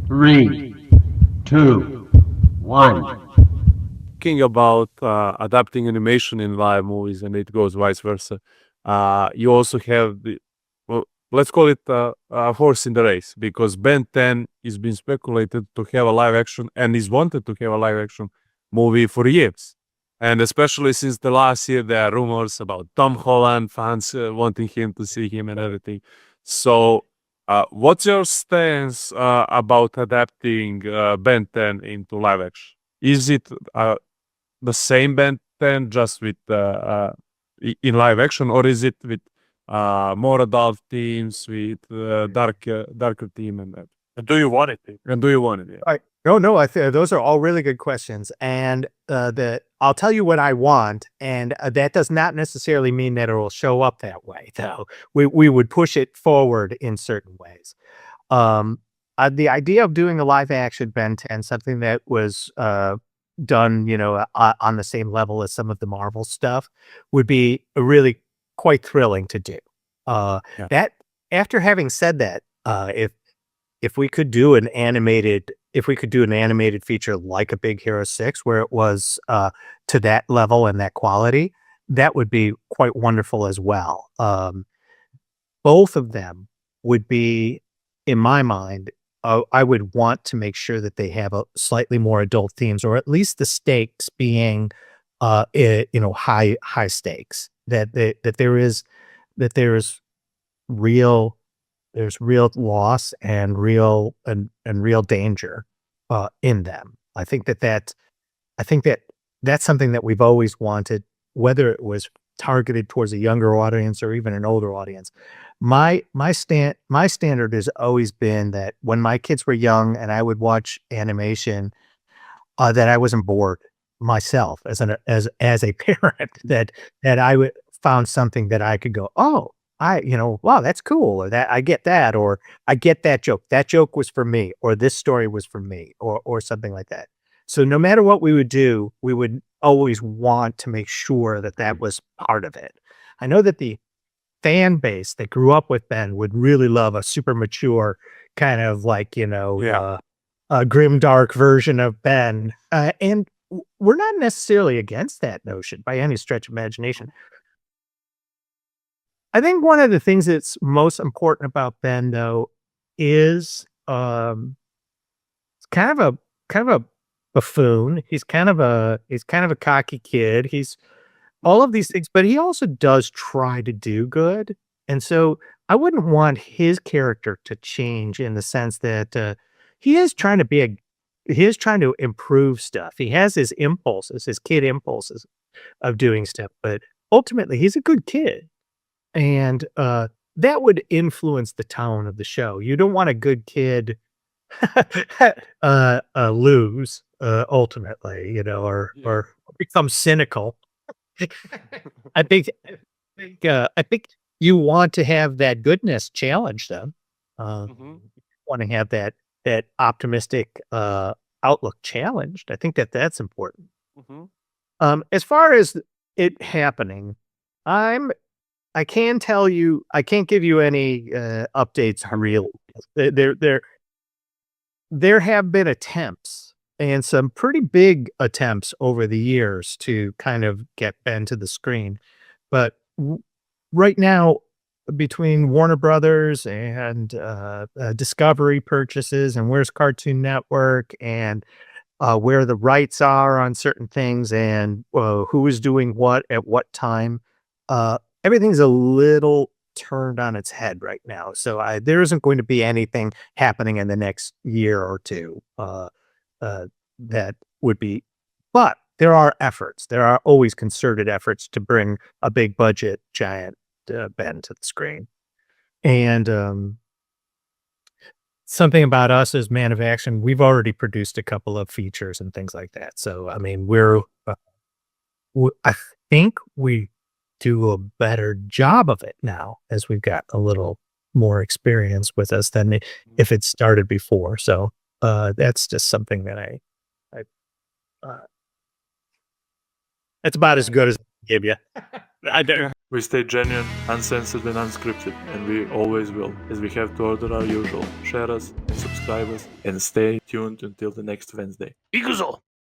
Three, two, one. Thinking about adapting animation in live movies, and it goes vice versa. You also have well, let's call it a horse in the race, because Ben 10 is been speculated to have a live action and is wanted to have a live action movie for years. And especially since the last year, there are rumors about Tom Holland, fans wanting him to see him and everything. So, what's your stance about adapting Ben 10 into live action? Is it the same Ben 10 just with in live action, or is it with more adult themes, with darker theme and that? And do you want it to? And do you want it? Yeah. No, I think those are all really good questions, and I'll tell you what I want, and that does not necessarily mean that it will show up that way. Though we would push it forward in certain ways. The idea of doing a live action Ben 10, something that was done, on the same level as some of the Marvel stuff, would be really quite thrilling to do. That after having said that, if we could do an animated feature like a Big Hero 6, where it was to that level and that quality, that would be quite wonderful as well. Both of them would be, in my mind, I would want to make sure that they have a slightly more adult themes, or at least the stakes being, high stakes. That there is real loss and real danger in them. I think that's something that we've always wanted, whether it was targeted towards a younger audience or even an older audience. My standard has always been that when my kids were young and I would watch animation, that I wasn't bored myself as a parent, that I would found something that I could go, oh, wow, that's cool, or that I get that, or I get that joke. That joke was for me, or this story was for me, or something like that. So no matter what we would do, we would always want to make sure that that was part of it. I know that the fan base that grew up with Ben would really love a super mature kind of like, a grim dark version of Ben. And we're not necessarily against that notion by any stretch of imagination. I think one of the things that's most important about Ben, though, is it's kind of a buffoon. He's kind of a cocky kid. He's all of these things, but he also does try to do good. And so I wouldn't want his character to change in the sense that he is trying to improve stuff. He has his impulses, his kid impulses of doing stuff, but ultimately he's a good kid. And that would influence the tone of the show. You don't want a good kid lose ultimately, or become cynical. I think you want to have that goodness challenge them. Want to have that optimistic outlook challenged. I think that's important. As far as it happening, I can tell you, I can't give you any updates really. There have been attempts, and some pretty big attempts over the years, to kind of get Ben to the screen. But right now, between Warner Brothers and Discovery purchases, and where's Cartoon Network, and where the rights are on certain things, and who is doing what at what time, everything's a little turned on its head right now. So there isn't going to be anything happening in the next year or two that would be, but there are efforts. There are always concerted efforts to bring a big budget giant Ben to the screen. And something about us as Man of Action, we've already produced a couple of features and things like that. So, I mean, I think we do a better job of it now, as we've got a little more experience with us than if it started before. So that's just something that I that's about as good as I can give you. I don't. We stay genuine, uncensored, and unscripted, and we always will, as we have to order our usual. Share us and subscribe us, and stay tuned until the next Wednesday. Ikuzo!